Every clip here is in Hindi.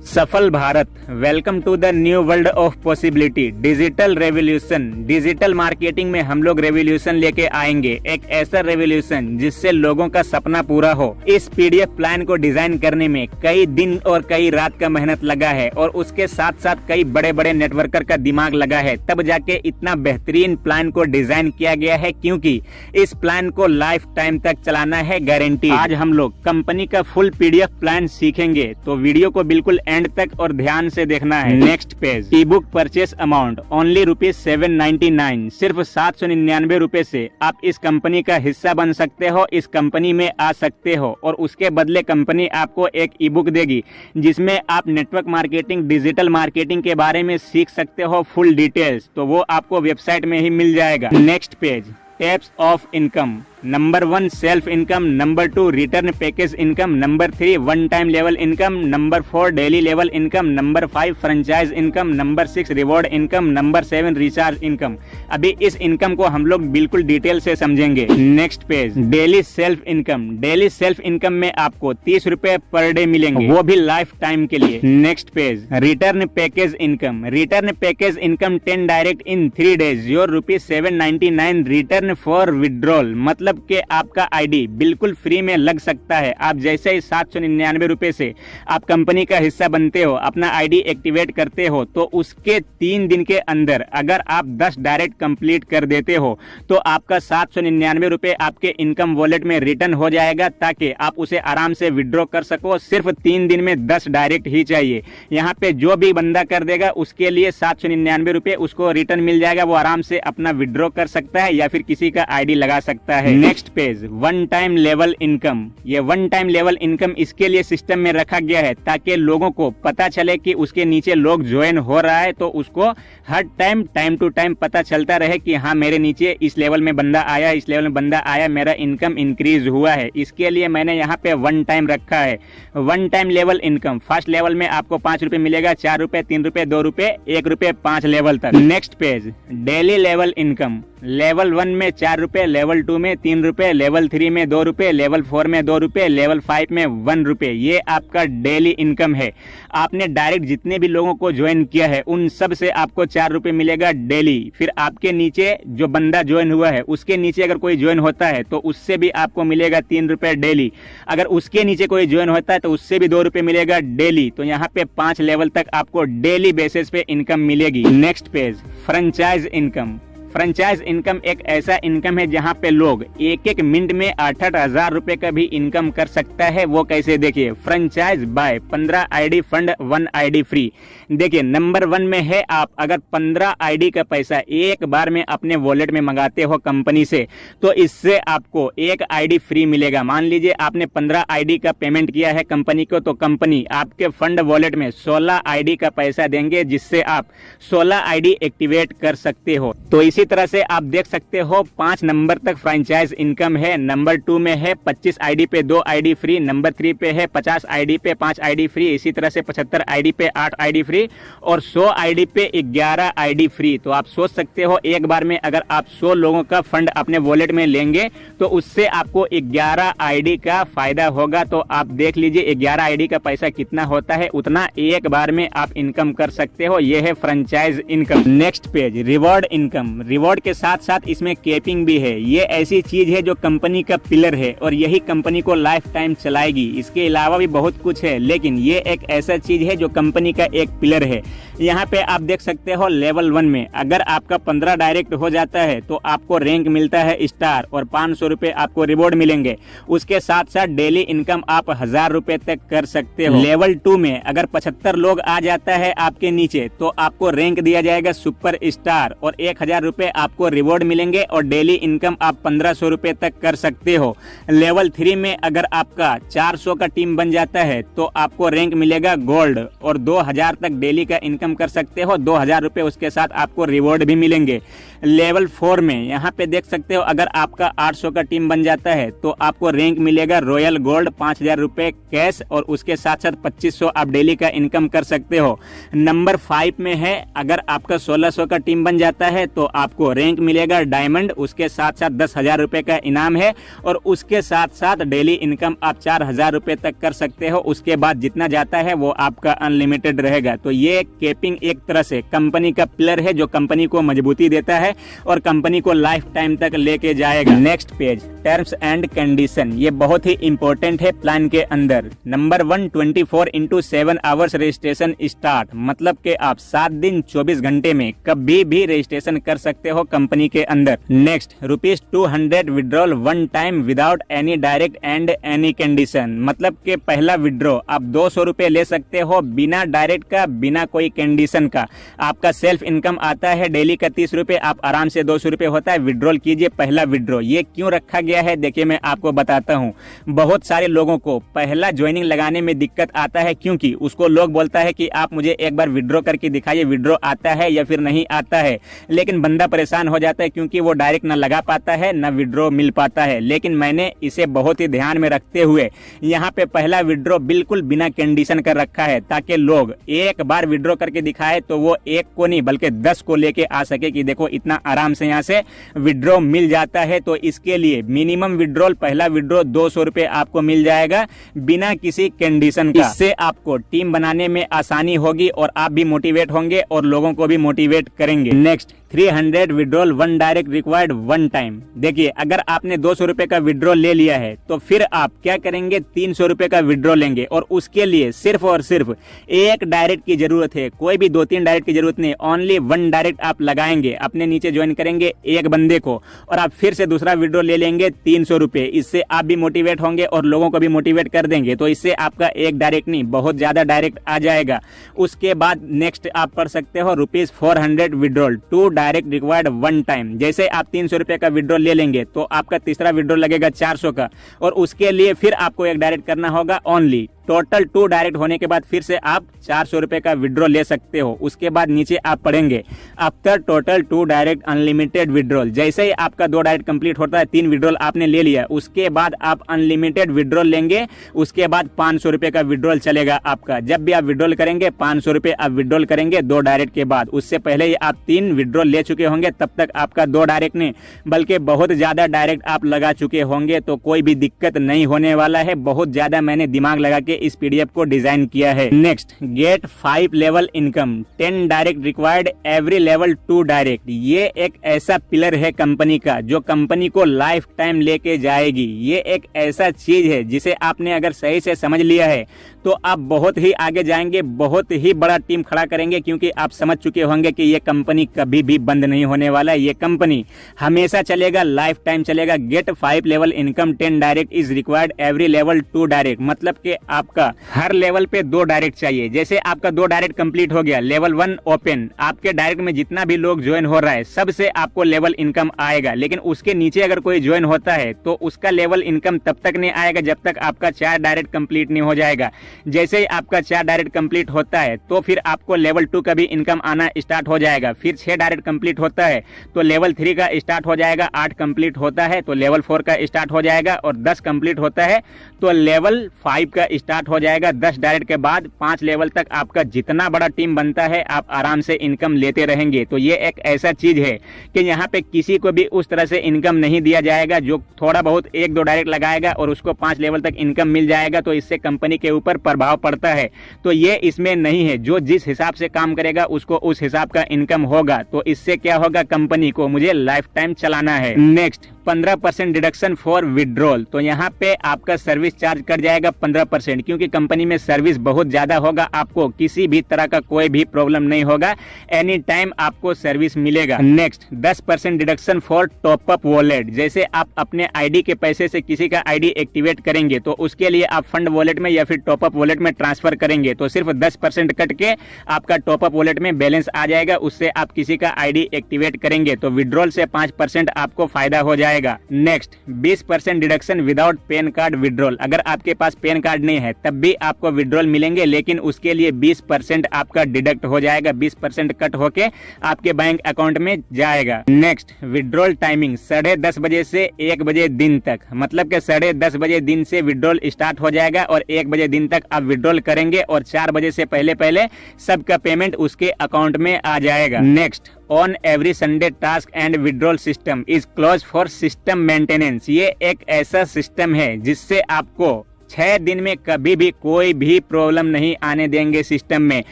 सफल Bharat, welcome to the new world of possibility, digital revolution. Digital marketing में हम लोग रेवोल्यूशन लेके आएंगे, एक ऐसा रेवोल्यूशन जिससे लोगों का सपना पूरा हो। इस पीडीएफ प्लान को डिजाइन करने में कई दिन और कई रात का मेहनत लगा है और उसके साथ साथ कई बड़े बड़े नेटवर्कर का दिमाग लगा है, तब जाके इतना बेहतरीन प्लान को डिजाइन किया गया है, क्योंकि इस प्लान को लाइफ टाइम तक चलाना है, गारंटी। आज हम लोग कंपनी का फुल पीडीएफ प्लान सीखेंगे, तो वीडियो को बिल्कुल एंड तक और ध्यान से देखना है। नेक्स्ट पेज, ई बुक परचेस अमाउंट ओनली ₹799, सिर्फ 799 रुपए से आप इस कंपनी का हिस्सा बन सकते हो, इस कंपनी में आ सकते हो और उसके बदले कंपनी आपको एक ई बुक देगी जिसमें आप नेटवर्क मार्केटिंग, डिजिटल मार्केटिंग के बारे में सीख सकते हो फुल डिटेल्स, तो वो आपको वेबसाइट में ही मिल जाएगा। Next page, types of income. Number 1 self income, number 2 return package income, number 3 one time level income, number 4 daily level income, number 5 franchise income, number 6 reward income, number 7 recharge income. अभी इस इनकम को हम लोग बिल्कुल डिटेल से समझेंगे। Next page, daily self income. Daily self income में आपको 30 रुपए पर डे मिलेंगे, वो भी लाइफ टाइम के लिए। Next page, return package income. Return package income 10 direct in 3 days, your ₹799 return for withdrawal, मतलब कि आपका आईडी बिल्कुल फ्री में लग सकता है। आप जैसे ही 799 रुपए से आप कंपनी का हिस्सा बनते हो, अपना आईडी एक्टिवेट करते हो, तो उसके 3 दिन के अंदर अगर आप 10 डायरेक्ट कंप्लीट कर देते हो तो आपका 799 रुपए आपके इनकम वॉलेट में रिटर्न हो जाएगा, ताकि आप उसे आराम से विड्रॉ कर सको। सिर्फ 3 दिन में 10 डायरेक्ट ही चाहिए। यहाँ पे जो भी बंदा कर देगा उसके लिए 799 रुपए उसको रिटर्न मिल जाएगा, वो आराम से अपना विड्रॉ कर सकता है या फिर किसी का आईडी लगा सकता है। Next page, one time level income. ये वन टाइम लेवल इनकम इसके लिए सिस्टम में रखा गया है ताकि लोगों को पता चले कि उसके नीचे लोग ज्वाइन हो रहा है, तो उसको हर टाइम टू टाइम पता चलता रहे कि हाँ मेरे नीचे इस लेवल में बंदा आया, इस लेवल में बंदा आया, मेरा इनकम इंक्रीज हुआ है। इसके लिए मैंने यहाँ पे वन टाइम रखा है। One time level income, first level में आपको 5 रुपए मिलेगा, 4 रुपए, 3 रुपए, 2 रुपए, 1 रुपए, 5 लेवल तक। Next page, daily level income. Level 1 में 4 रुपए, लेवल 2 में 3 रुपए, लेवल 3 में 2 रुपए, लेवल 4 में 2 रुपए, लेवल 5 में 1 रुपए। ये आपका डेली इनकम है। आपने डायरेक्ट जितने भी लोगों को ज्वाइन किया है उन सब से आपको 4 रुपए मिलेगा डेली। फिर आपके नीचे जो बंदा ज्वाइन हुआ है उसके नीचे अगर कोई ज्वाइन होता है तो उससे भी आपको मिलेगा 3 रुपए डेली। अगर उसके नीचे कोई ज्वाइन होता है तो उससे भी 2 रुपए मिलेगा डेली। तो यहाँ पे 5 लेवल तक आपको डेली बेसिस पे इनकम मिलेगी। Next page, franchise income. Franchise income एक ऐसा इनकम है जहां पे लोग एक मिनट में 8-8 हजार रुपए का भी इनकम कर सकता है। वो कैसे, देखिए, franchise buy 15 ID fund 1 ID free. देखिए, नंबर 1 में है, आप अगर 15 आईडी का पैसा एक बार में अपने वॉलेट में मंगाते हो कंपनी से, तो इससे आपको 1 आईडी फ्री मिलेगा। मान लीजिए आपने 15 आईडी का पेमेंट किया है कंपनी को, तो कंपनी आपके फंड वॉलेट में 16 आईडी का पैसा देंगे, जिससे आप 16 आईडी एक्टिवेट कर सकते हो। तो इसी तरह से आप देख सकते हो 5 नंबर तक फ्रेंचाइज इनकम है। नंबर 2 में है 25 आईडी पे 2 आईडी फ्री, नंबर 3 पे है 50 आईडी पे 5 आईडी फ्री, इसी तरह से 75 आईडी पे 8 आईडी फ्री और 100 आईडी पे 11 आईडी फ्री। तो आप सोच सकते हो एक बार में अगर आप 100 लोगों का फंड अपने वॉलेट में लेंगे तो उससे आपको 11 आईडी का फायदा होगा। तो आप देख लीजिए 11 आईडी का पैसा कितना होता है, उतना एक बार में आप इनकम कर सकते हो। यह है franchise income. Next page, reward income. Reward के साथ साथ इसमें कैपिंग भी है। ये ऐसी चीज है जो कंपनी का पिलर है और यही कंपनी को लाइफ टाइम चलाएगी। इसके अलावा भी बहुत कुछ है, लेकिन ये एक ऐसा चीज है जो कंपनी का एक पिलर है। यहाँ पे आप देख सकते हो लेवल 1 में अगर आपका 15 डायरेक्ट हो जाता है तो आपको रैंक मिलता है स्टार और 500 रुपए आपको रिवॉर्ड मिलेंगे। उसके साथ साथ डेली इनकम आप 1000 रुपए तक कर सकते हो। लेवल 2 में अगर 75 लोग आ जाता है आपके नीचे तो आपको रैंक दिया जाएगा सुपर स्टार और 1000 रुपए आपको रिवॉर्ड मिलेंगे और डेली इनकम आप 1500 रुपए तक कर सकते हो। लेवल 3 में अगर आपका 400 का टीम बन जाता है तो आपको रैंक मिलेगा गोल्ड और 2000 तक डेली का इनकम कर सकते हो। 2000 रुपए उसके साथ आपको रिवॉर्ड भी मिलेंगे। लेवल 4 में यहाँ पे देख सकते हो अगर आपका 800 का टीम बन जाता है तो आपको रैंक मिलेगा रॉयल गोल्ड 5000 रुपए कैश और उसके साथ साथ 2500 आप डेली का इनकम कर सकते हो। नंबर 5 में है अगर आपका 1600 का टीम बन जाता है तो आप आपको रैंक मिलेगा डायमंड, उसके साथ साथ 10,000 रुपए का इनाम है और उसके साथ साथ डेली इनकम आप 4,000 रुपए तक कर सकते हो। उसके बाद जितना जाता है वो आपका अनलिमिटेड रहेगा। तो ये केपिंग एक तरह से कंपनी का पिलर है जो कंपनी को मजबूती देता है और कंपनी को लाइफ टाइम तक लेके जाएगा। Next page, terms and condition, ये बहुत ही इंपॉर्टेंट है प्लान के अंदर। नंबर 1, 24/7 आवर्स रजिस्ट्रेशन स्टार्ट, मतलब कि आप 7 दिन 24 घंटे में कभी भी रजिस्ट्रेशन कर सकते हो कंपनी के अंदर। Next, ₹200 withdrawal one time without any direct and any condition, मतलब कि पहला विड्रॉ आप 200 रुपए ले सकते हो बिना डायरेक्ट का, बिना कोई कंडीशन का। आपका सेल्फ इनकम आता है डेली का 30 रुपए, आप आराम से 200 रुपए होता है, विड्रॉल कीजिए पहला विड्रॉ। ये क्यों रखा गया है देखिए मैं आपको बताता हूँ। बहुत सारे लोगों को पहला ज्वाइनिंग लगाने में दिक्कत आता है क्योंकि उसको लोग बोलता है कि आप मुझे एक बार विड्रॉ करके दिखाइए, विड्रॉ आता है या फिर नहीं आता है। लेकिन बंदा परेशान हो जाता है क्योंकि वो डायरेक्ट ना लगा पाता है ना विड्रॉ मिल पाता है। लेकिन मैंने इसे बहुत ही ध्यान में रखते हुए यहाँ पे पहला विड्रॉ बिल्कुल बिना कंडीशन कर रखा है ताकि लोग एक बार विड्रॉ करके दिखाए तो वो एक को नहीं बल्कि 10 को लेके आ सके कि देखो इतना आराम से यहाँ से विड्रॉ मिल जाता है। तो इसके लिए मिनिमम विड्रॉल, पहला विड्रॉ 200 रुपए आपको मिल जाएगा बिना किसी कंडीशन का। इससे आपको टीम बनाने में आसानी होगी और आप भी मोटिवेट होंगे और लोगों को भी मोटिवेट करेंगे। Next, 300 withdrawal one direct required one time. देखिए अगर आपने 200 रुपए का विड्रॉ ले लिया है तो फिर आप क्या करेंगे, 300 रुपए का विड्रॉ लेंगे और उसके लिए सिर्फ और सिर्फ एक डायरेक्ट की जरूरत है, कोई भी 2-3 डायरेक्ट की जरूरत नहीं। ओनली वन डायरेक्ट आप लगाएंगे, अपने नीचे ज्वाइन करेंगे एक बंदे को और आप फिर से दूसरा विड्रॉ ले लेंगे 300 रुपए। इससे आप भी मोटिवेट होंगे और लोगों को भी मोटिवेट कर देंगे। तो इससे आपका एक डायरेक्ट नहीं बहुत ज्यादा डायरेक्ट आ जाएगा। उसके बाद नेक्स्ट आप पढ़ सकते हो ₹400 withdrawal to direct required one time. जैसे आप 300 रुपए का विड्रॉ ले लेंगे तो आपका तीसरा विड्रॉ लगेगा 400 का और उसके लिए फिर आपको एक डायरेक्ट करना होगा ओनली। टोटल 2 डायरेक्ट होने के बाद फिर से आप 400 रुपए का विड्रॉ ले सकते हो। उसके बाद नीचे आप पढ़ेंगे after total 2 direct unlimited withdrawal. जैसे ही आपका 2 डायरेक्ट कंप्लीट होता है, 3 विड्रॉल आपने ले लिया, उसके बाद आप अनलिमिटेड विड्रॉल लेंगे। उसके बाद 500 रुपए का विड्रॉल चलेगा आपका। जब भी आप विड्रॉल करेंगे 500 रुपए आप विड्रॉल करेंगे 2 डायरेक्ट के बाद। उससे पहले ही आप 3 विड्रॉल ले चुके होंगे, तब तक आपका 2 डायरेक्ट नहीं बल्कि बहुत ज्यादा डायरेक्ट आप लगा चुके होंगे। तो कोई भी दिक्कत नहीं होने वाला है। बहुत ज्यादा मैंने दिमाग लगा के इस पीडीएफ को डिजाइन किया है। Next, get 5 level income, 10 direct required, every level 2 direct. ये एक ऐसा पिलर है कंपनी का जो कंपनी को लाइफ टाइम लेके जाएगी। ये एक ऐसा चीज है जिसे आपने अगर सही से समझ लिया है तो आप बहुत ही आगे जाएंगे, बहुत ही बड़ा टीम खड़ा करेंगे क्योंकि आप समझ चुके होंगे कि ये कंपनी कभी भी बंद नहीं होने वाला है। ये कंपनी हमेशा चलेगा, लाइफ टाइम चलेगा। Get 5 level income, 10 direct is required, every level 2 direct, मतलब कि आपका हर लेवल पे 2 डायरेक्ट चाहिए। जैसे आपका 2 डायरेक्ट कंप्लीट हो गया, लेवल 1 ओपन, आपके डायरेक्ट में जितना भी लोग ज्वाइन हो रहा है सबसे आपको लेवल इनकम आएगा। लेकिन उसके नीचे अगर कोई ज्वाइन होता है तो उसका लेवल इनकम तब तक नहीं आएगा जब तक आपका 4 डायरेक्ट कंप्लीट नहीं हो जाएगा। जैसे ही आपका 4 डायरेक्ट कंप्लीट होता है तो फिर आपको लेवल 2 का भी इनकम आना स्टार्ट हो जाएगा। फिर 6 डायरेक्ट कंप्लीट होता है तो लेवल 3 का स्टार्ट हो जाएगा, 8 कंप्लीट होता है तो लेवल 4 का स्टार्ट हो जाएगा और 10 कंप्लीट होता है तो लेवल 5 का स्टार्ट हो जाएगा। 10 डायरेक्ट के बाद 5 लेवल तक आपका जितना बड़ा टीम बनता है आप आराम से इनकम लेते रहेंगे। तो ये एक ऐसा चीज है कि यहाँ पे किसी को भी उस तरह से इनकम नहीं दिया जाएगा जो थोड़ा बहुत 1-2 डायरेक्ट लगाएगा और उसको 5 लेवल तक इनकम मिल जाएगा तो इससे कंपनी के ऊपर प्रभाव पड़ता है। तो ये इसमें नहीं है। जो जिस हिसाब से काम करेगा उसको उस हिसाब का इनकम होगा। तो इससे क्या होगा, कंपनी को मुझे लाइफ टाइम चलाना है। Next, 15% deduction for withdrawal. तो यहाँ पे आपका सर्विस चार्ज कट जाएगा 15% क्योंकि कंपनी में सर्विस बहुत ज्यादा होगा। आपको किसी भी तरह का कोई भी प्रॉब्लम नहीं होगा, एनी टाइम आपको सर्विस मिलेगा। Next, 10% deduction for top up wallet. जैसे आप अपने आईडी के पैसे से किसी का आईडी एक्टिवेट करेंगे तो उसके लिए आप फंड वॉलेट में या फिर टॉप अप वॉलेट में ट्रांसफर करेंगे तो सिर्फ 10% कट के आपका टॉप अप वॉलेट में बैलेंस आ जाएगा। उससे आप किसी का आईडी एक्टिवेट करेंगे तो विड्रॉल से 5% आपको फायदा हो जाएगा। Next, 20% deduction without pan card withdrawal. अगर आपके पास पैन कार्ड नहीं है तब भी आपको विड्रॉल मिलेंगे, लेकिन उसके लिए 20% आपका डिडक्ट हो जाएगा, 20% कट होके आपके बैंक अकाउंट में जाएगा। नेक्स्ट, विड्रॉल टाइमिंग 10:30 बजे से 1 बजे दिन तक, मतलब कि 10:30 बजे दिन से विड्रॉल स्टार्ट हो जाएगा और 1 बजे दिन तक आप विड्रॉल करेंगे और 4 बजे से पहले सबका पेमेंट उसके अकाउंट में आ जाएगा। Next, on every Sunday task and withdrawal system is close for system maintenance. ये एक ऐसा सिस्टम है जिससे आपको 6 दिन में कभी भी कोई भी प्रॉब्लम नहीं आने देंगे सिस्टम में,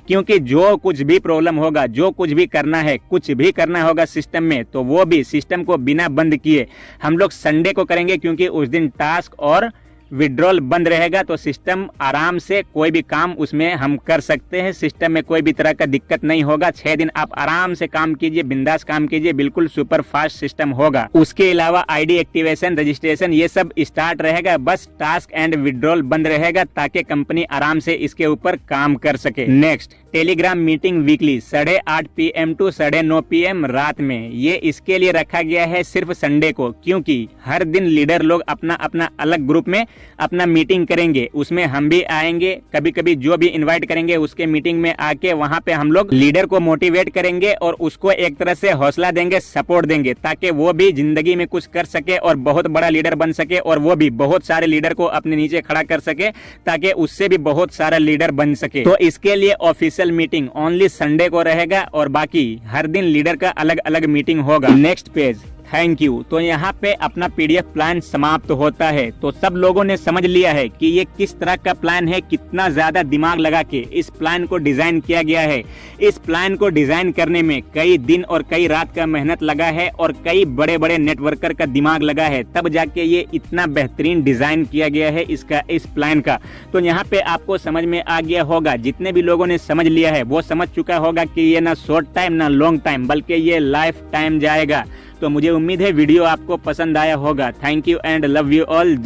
क्योंकि जो कुछ भी प्रॉब्लम होगा, जो कुछ भी करना है, कुछ भी करना होगा सिस्टम में, तो वो भी सिस्टम को बिना बंद किए हम लोग संडे को करेंगे, क्योंकि उस दिन टास्क और विड्रॉल बंद रहेगा। तो सिस्टम आराम से कोई भी काम उसमें हम कर सकते हैं, सिस्टम में कोई भी तरह का दिक्कत नहीं होगा। 6 दिन आप आराम से काम कीजिए, बिंदास काम कीजिए, बिल्कुल सुपर फास्ट सिस्टम होगा। उसके अलावा आईडी एक्टिवेशन, रजिस्ट्रेशन ये सब स्टार्ट रहेगा, बस टास्क एंड विड्रॉल बंद रहेगा ताकि कंपनी आराम से इसके ऊपर काम कर सके। Next, Telegram meeting weekly 8:30 PM to 9:30 PM रात में। ये इसके लिए रखा गया है सिर्फ संडे को, क्योंकि हर दिन लीडर लोग अपना अपना अलग ग्रुप में अपना मीटिंग करेंगे, उसमें हम भी आएंगे। कभी कभी जो भी इनवाइट करेंगे उसके मीटिंग में आके वहाँ पे हम लोग लीडर को मोटिवेट करेंगे और उसको एक तरह से हौसला देंगे, सपोर्ट देंगे, ताकि वो भी जिंदगी में कुछ कर सके और बहुत बड़ा लीडर बन सके और वो भी बहुत सारे लीडर को अपने नीचे खड़ा कर सके, ताकि उससे भी बहुत सारा लीडर बन सके। तो इसके लिए ऑफिशियल मीटिंग ओनली संडे को रहेगा और बाकी हर दिन लीडर का अलग अलग मीटिंग होगा। Next page, thank you. तो यहाँ पे अपना PDF प्लान समाप्त होता है। तो सब लोगों ने समझ लिया है कि ये किस तरह का प्लान है, कितना ज्यादा दिमाग लगा के इस प्लान को डिजाइन किया गया है। इस प्लान को डिजाइन करने में कई दिन और कई रात का मेहनत लगा है और कई बड़े बड़े नेटवर्कर का दिमाग लगा है, तब जाके ये इतना बेहतरीन डिजाइन किया गया है इस प्लान का। तो यहाँ पे आपको समझ में आ गया होगा, जितने भी लोगों ने समझ लिया है वो समझ चुका होगा कि ये ना शॉर्ट टाइम ना लॉन्ग टाइम बल्कि ये लाइफ टाइम जाएगा। तो मुझे उम्मीद है वीडियो आपको पसंद आया होगा। Thank you and love you all.